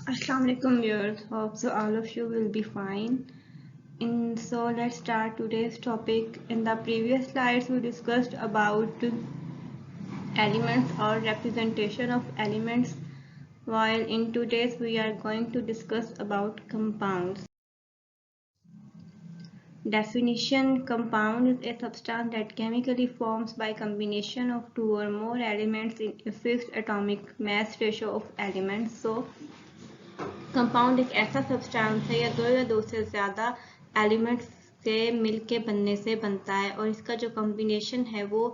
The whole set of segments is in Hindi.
Assalamu alaikum viewers. Hope so all of you will be fine. So let's start today's topic. In the previous slides we discussed about elements or representation of elements, while in today's we are going to discuss about compounds. Definition: compound is a substance that chemically forms by combination of two or more elements in a fixed atomic mass ratio of elements. So compound एक ऐसा सब्सटेंस है या दो से ज़्यादा एलिमेंट्स से मिलके बनने से बनता है और इसका जो कॉम्बिनेशन है वो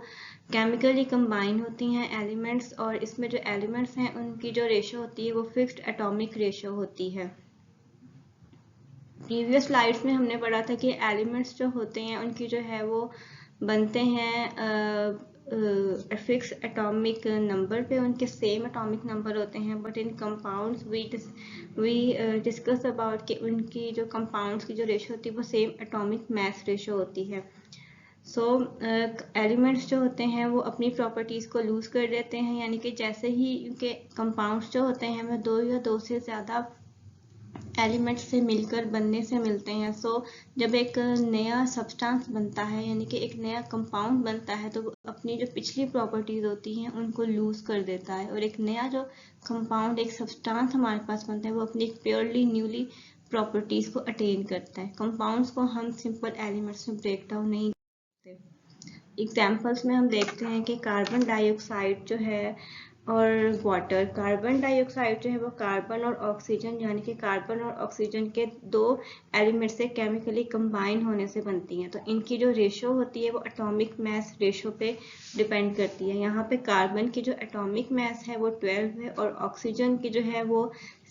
केमिकली कंबाइन होती हैं एलिमेंट्स और इसमें जो एलिमेंट्स हैं उनकी जो रेशो होती है वो फिक्स्ड एटॉमिक रेशो होती है। प्रीवियस स्लाइड्स में हमने पढ़ा था कि एलिमेंट्स जो होते हैं उनकी जो है वो बनते हैं फिक्स एटॉमिक नंबर पे, उनके सेम एटॉमिक नंबर होते हैं, but in compounds we discuss about कि उनकी जो कंपाउंड्स की जो रेशो होती है वो सेम एटॉमिक मास रेशो होती है। सो एलिमेंट्स जो होते हैं वो अपनी प्रॉपर्टीज़ को लूज़ कर देते हैं, यानी कि जैसे ही उनके कंपाउंड्स जो होते हैं वो दो या दो से ज़्यादा एलिमेंट्स से मिलकर बनने से मिलते हैं। सो जब एक नया सब्सटेंस बनता है यानी कि एक नया कंपाउंड बनता है तो वो अपनी जो पिछली प्रॉपर्टीज होती हैं उनको लूज कर देता है और एक नया जो कंपाउंड एक सब्सटेंस हमारे पास बनता है वो अपनी प्योरली न्यूली प्रॉपर्टीज को अटेन करता है। कंपाउंड्स को हम सिंपल एलिमेंट्स में ब्रेक डाउन नहीं करते। एग्जाम्पल्स में हम देखते हैं कि कार्बन डाइऑक्साइड जो है और वाटर। कार्बन डाइऑक्साइड जो है वो कार्बन और ऑक्सीजन यानी कि कार्बन और ऑक्सीजन के दो एलिमेंट से केमिकली कंबाइन होने से बनती हैं, तो इनकी जो रेशो होती है वो एटॉमिक मास रेशो पे डिपेंड करती है। यहाँ पे कार्बन की जो एटॉमिक मास है वो 12 है और ऑक्सीजन की जो है वो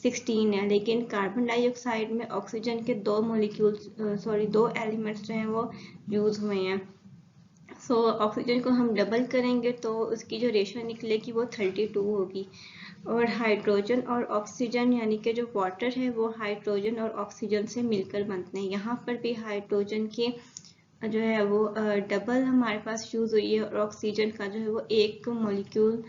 16 है, लेकिन कार्बन डाइऑक्साइड में ऑक्सीजन के दो दो एलिमेंट्स जो हैं वो यूज हुए हैं। सो ऑक्सीजन को हम डबल करेंगे तो उसकी जो रेशो निकलेगी वो 32 होगी। और हाइड्रोजन और ऑक्सीजन यानी कि जो वाटर है वो हाइड्रोजन और ऑक्सीजन से मिलकर बनते हैं। यहाँ पर भी हाइड्रोजन की जो है वो डबल हमारे पास यूज हुई है और ऑक्सीजन का जो है वो एक मॉलिक्यूल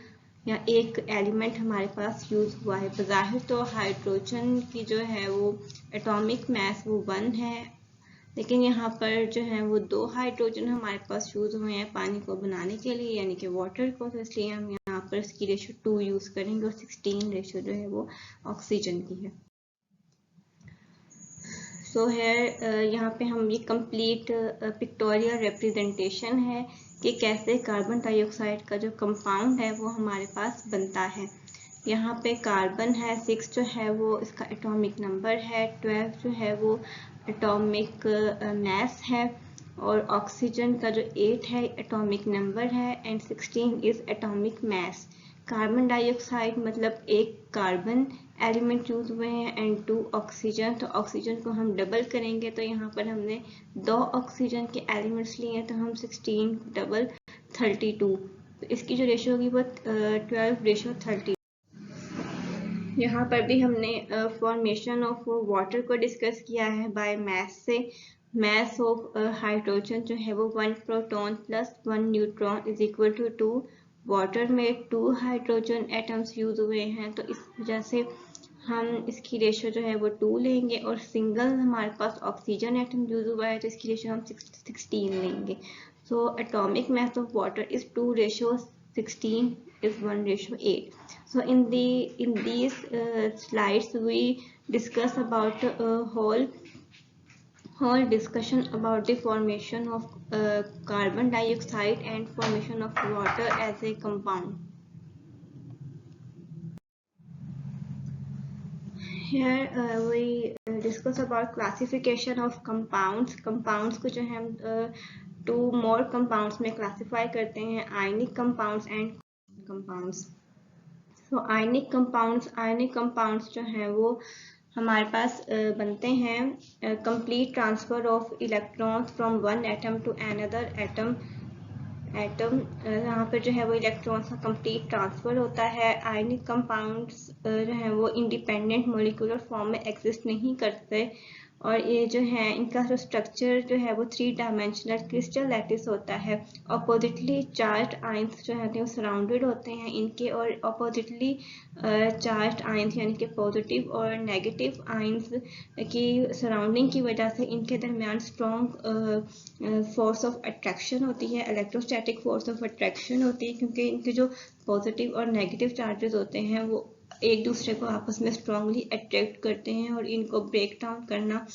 या एक एलिमेंट हमारे पास यूज हुआ है। बज़ाहिर तो हाइड्रोजन की जो है वो एटॉमिक मास वो 1 है, लेकिन यहाँ पर जो है वो दो हाइड्रोजन हमारे पास यूज हुए हैं पानी को बनाने के लिए यानी कि वाटर को, तो इसलिए हम यहाँ पर इसकी रेशो 2 यूज करेंगे और 16 रेशो जो है वो ऑक्सीजन की है। सो है यहाँ पे हम ये कंप्लीट पिक्टोरियल रिप्रेजेंटेशन है कि कैसे कार्बन डाइऑक्साइड का जो कंपाउंड है वो हमारे पास बनता है। यहाँ पे कार्बन है 6 जो है वो इसका एटॉमिक नंबर है, 12 जो है वो एटॉमिक मास है और ऑक्सीजन का जो 8 है एटॉमिक नंबर है and 16 is atomic mass. Carbon dioxide मतलब एक कार्बन एलिमेंट यूज हुए हैं एंड 2 ऑक्सीजन, तो ऑक्सीजन को हम डबल करेंगे तो यहाँ पर हमने 2 ऑक्सीजन के एलिमेंट्स लिए हैं तो हम 16 डबल 32, तो इसकी जो रेशो होगी वो 12 रेशो 30। यहाँ पर भी हमने फॉर्मेशन ऑफ वाटर को डिस्कस किया है बाय मैथ से। मैथ ऑफ हाइड्रोजन जो है वो 1 proton plus 1 neutron is equal to 2। Water में 2 हाइड्रोजन एटम्स यूज हुए हैं तो इस वजह से हम इसकी रेशो जो है वो 2 लेंगे और सिंगल हमारे पास ऑक्सीजन एटम यूज हुआ है तो इसकी रेशो हम 16 लेंगे। So atomic mass of water is 2 ratio 16 is 1 ratio 8. So in these slides we discuss about whole discussion about the formation of carbon dioxide and formation of water as a compound. Here we discuss about classification of compounds. Compounds को जो है हम two more compounds में classify करते हैं, ionic compounds and compounds. So ionic compounds जो हैं वो हमारे पास बनते हैं complete transfer of electrons from one atom to another atom। यहाँ पर जो है वो इलेक्ट्रॉन्स का कंप्लीट ट्रांसफर होता है। आयनिक कंपाउंड्स जो है वो इंडिपेंडेंट मॉलिक्यूलर फॉर्म में एग्जिस्ट नहीं करते और ये जो है इनका जो स्ट्रक्चर जो है वो 3 डायमेंशनल क्रिस्टल लैटिस होता है। अपोजिटली चार्ज आयंस जो है वो सराउंडेड होते हैं इनके, और अपोजिटली चार्ज आयंस यानी कि पॉजिटिव और नेगेटिव आयंस की सराउंडिंग की वजह से इनके दरमियान स्ट्रॉन्ग फोर्स ऑफ अट्रैक्शन होती है, इलेक्ट्रोस्टैटिक फोर्स ऑफ अट्रैक्शन होती है, क्योंकि इनके जो पॉजिटिव और नेगेटिव चार्जेस होते हैं वो एक दूसरे को आपस में स्ट्रांगली अट्रैक्ट करते हैं और इनको ब्रेक डाउन करना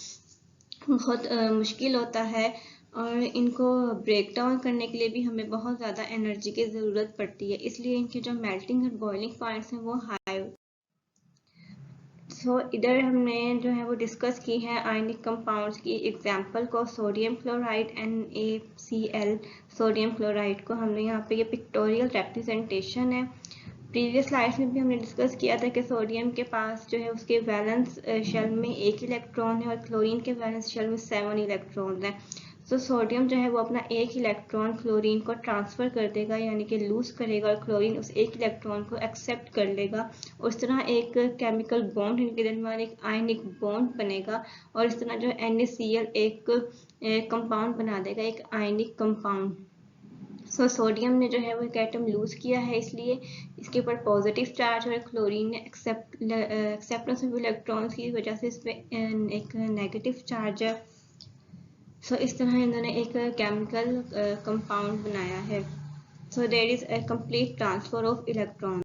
बहुत मुश्किल होता है, और इनको ब्रेक डाउन करने के लिए भी हमें बहुत ज़्यादा एनर्जी की ज़रूरत पड़ती है, इसलिए इनके जो मेल्टिंग और बॉइलिंग पॉइंट्स हैं वो हाई। सो इधर हमने जो है वो डिस्कस की है आयनिक कंपाउंड्स की एग्जांपल को, sodium chloride NaCl, sodium chloride को हमने यहाँ पे ये पिक्टोरियल रिप्रेजेंटेशन है। प्रीवियस स्लाइड्स में भी हमने डिस्कस किया था कि सोडियम के पास जो है उसके वैलेंस शेल में 1 इलेक्ट्रॉन है और क्लोरीन के वैलेंस शेल में 7 इलेक्ट्रॉन है। तो सोडियम जो है वो अपना 1 इलेक्ट्रॉन क्लोरीन को ट्रांसफर कर देगा, यानी कि लूज करेगा, और क्लोरीन उस 1 इलेक्ट्रॉन को एक्सेप्ट कर लेगा। उस तरह एक केमिकल बॉन्ड इनके दरमियान एक आयनिक बॉन्ड बनेगा, और इस तरह जो NaCl एक कंपाउंड बना देगा, एक आयनिक कंपाउंड। सो सोडियम ने जो है वो एक एटम लूज किया है, इसलिए इसके ऊपर पॉजिटिव चार्ज, और क्लोरीन ने एक्सेप्टेंस ऑफ इलेक्ट्रॉन्स की वजह से इसमें एक नेगेटिव चार्ज है। सो इस तरह इन्होंने एक केमिकल कंपाउंड बनाया है। So there is a complete transfer of electron.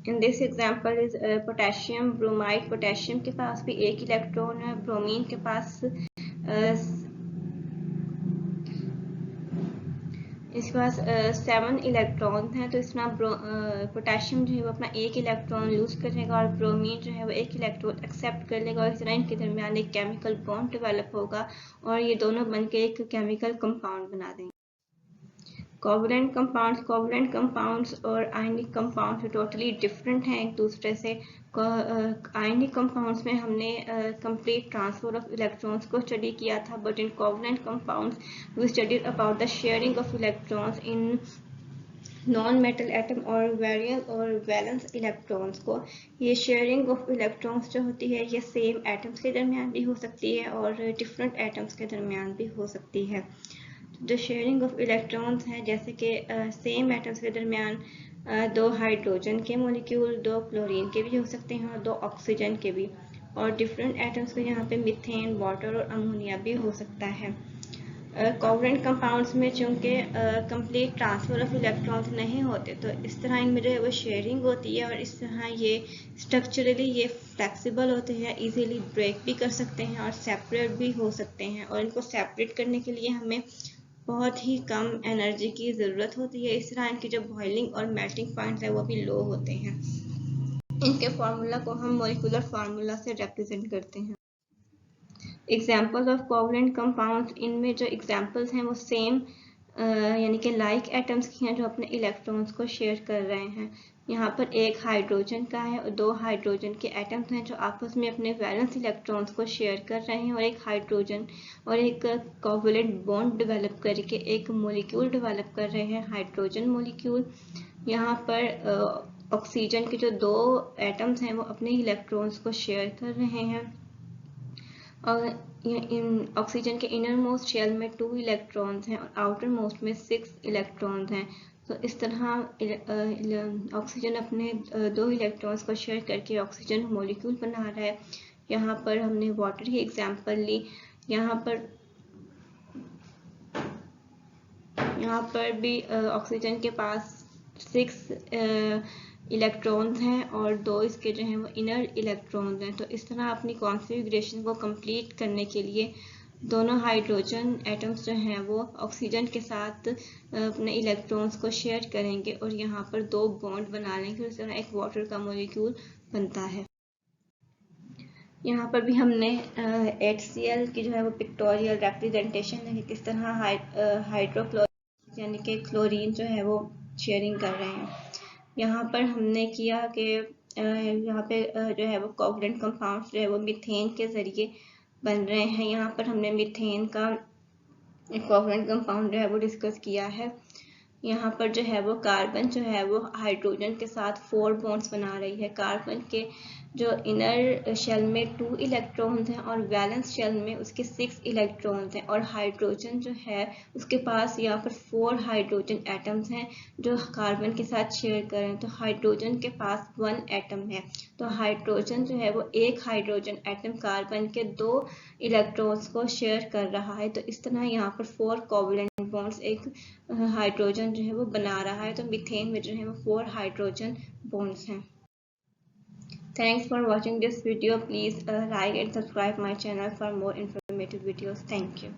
In this example is potassium bromide, potassium के पास भी 1 इलेक्ट्रॉन है, ब्रोमीन के पास इसके पास 7 इलेक्ट्रॉन हैं। तो इस तरह पोटेशियम जो है वो अपना 1 इलेक्ट्रॉन लूज करेगा और ब्रोमीन जो है वो 1 इलेक्ट्रॉन एक्सेप्ट कर लेगा, और इस तरह इनके दरमियान एक केमिकल बॉन्ड डेवलप होगा और ये दोनों बनके एक केमिकल कंपाउंड बना देंगे। कोवलेंट कंपाउंड्स और आयनिक कंपाउंड्स टोटली डिफरेंट हैं एक दूसरे से। आयनिक कंपाउंड्स में हमने कंप्लीट ट्रांसफर ऑफ इलेक्ट्रॉन्स को स्टडी किया था, but in covalent compounds we studied about the sharing of electrons in non metal atom और वैलेंस इलेक्ट्रॉन्स को। ये शेयरिंग ऑफ इलेक्ट्रॉन्स जो होती है ये सेम एटम्स के दरमियान भी हो सकती है और डिफरेंट एटम्स के दरमियान भी हो सकती है। जो शेयरिंग ऑफ इलेक्ट्रॉन्स हैं, जैसे कि सेम एटम्स के दरमियान 2 हाइड्रोजन के मॉलिक्यूल, 2 क्लोरीन के भी हो सकते हैं और 2 ऑक्सीजन के भी, और डिफरेंट एटम्स को यहाँ पे मीथेन, वाटर और अमोनिया भी हो सकता है। कोवलेंट कंपाउंड्स में चूंकि कंप्लीट ट्रांसफर ऑफ इलेक्ट्रॉन्स नहीं होते, तो इस तरह इनमें जो है वो शेयरिंग होती है, और इस तरह ये स्ट्रक्चरली ये फ्लेक्सिबल होते हैं, इजीली ब्रेक भी कर सकते हैं और सेपरेट भी हो सकते हैं, और इनको सेपरेट करने के लिए हमें बहुत ही कम एनर्जी की ज़रूरत होती है। इस तरह इनकी जो बॉइलिंग और मेल्टिंग पॉइंट है वो भी लो होते हैं। इनके फार्मूला को हम मॉलिक्यूलर फार्मूला से रिप्रेजेंट करते हैं। एग्जाम्पल्स ऑफ कोवलेंट कंपाउंड्स, इनमें जो एग्जाम्पल्स हैं वो सेम यानी कि लाइक एटम्स की हैं जो अपने इलेक्ट्रॉन्स को शेयर कर रहे हैं। यहाँ पर 1 हाइड्रोजन का है और 2 हाइड्रोजन के एटम्स हैं जो आपस में अपने वैलेंस इलेक्ट्रॉन्स को शेयर कर रहे हैं, और एक हाइड्रोजन और एक कोवलेंट बॉन्ड डेवलप करके एक मॉलिक्यूल डेवलप कर रहे हैं, हाइड्रोजन मॉलिक्यूल। यहाँ पर ऑक्सीजन के जो 2 एटम्स हैं वो अपने इलेक्ट्रॉन्स को शेयर कर रहे हैं, और इन ऑक्सीजन के इनर मोस्ट शेल में 2 इलेक्ट्रॉन्स हैं और आउटर मोस्ट में 6 इलेक्ट्रॉन्स हैं। तो इस तरह ऑक्सीजन अपने 2 इलेक्ट्रॉन्स को शेयर करके ऑक्सीजन मॉलिक्यूल बना रहा है। यहाँ पर हमने वाटर की एग्जांपल ली। यहाँ पर भी ऑक्सीजन के पास 6 इलेक्ट्रॉन्स हैं और 2 इसके जो हैं वो इनर इलेक्ट्रॉन्स हैं। तो इस तरह अपनी कॉन्फ़िगरेशन को कंप्लीट करने के लिए दोनों हाइड्रोजन एटम्स जो हैं वो ऑक्सीजन के साथ अपने इलेक्ट्रॉन्स को शेयर करेंगे और यहाँ पर 2 बॉन्ड बना लेंगे, इस तरह एक वाटर का मॉलिक्यूल बनता है। यहाँ पर भी हमने HCl की जो है वो पिक्टोरियल रिप्रेजेंटेशन है, किस तरह हाइड्रोक्लोरिन यानी कि क्लोरीन जो है वो शेयरिंग कर रहे हैं। यहाँ पर हमने किया कि यहाँ पे जो है वो कोवलेंट कंपाउंड्स जो है वो मीथेन के ज़रिए बन रहे हैं। यहाँ पर हमने मीथेन का एक कोवलेंट कंपाउंड जो है वो डिस्कस किया है। यहाँ पर जो है वो कार्बन जो है वो हाइड्रोजन के साथ 4 बॉन्ड्स बना रही है। कार्बन के जो इनर शेल में 2 इलेक्ट्रॉन्स हैं और वैलेंस शेल में उसके 6 इलेक्ट्रॉन्स हैं, और हाइड्रोजन जो है उसके पास यहाँ पर 4 हाइड्रोजन एटम्स हैं जो कार्बन के साथ शेयर करें। तो हाइड्रोजन के पास 1 एटम है, तो हाइड्रोजन जो है वो एक हाइड्रोजन एटम कार्बन के 2 इलेक्ट्रॉन्स को शेयर कर रहा है। तो इस तरह यहाँ पर 4 कोवलेंट बॉन्ड्स एक हाइड्रोजन जो है वो बना रहा है। तो मीथेन में जो है वो 4 हाइड्रोजन बॉन्ड्स हैं। Thanks for watching this video. Please like and subscribe my channel for more informative videos. Thank you.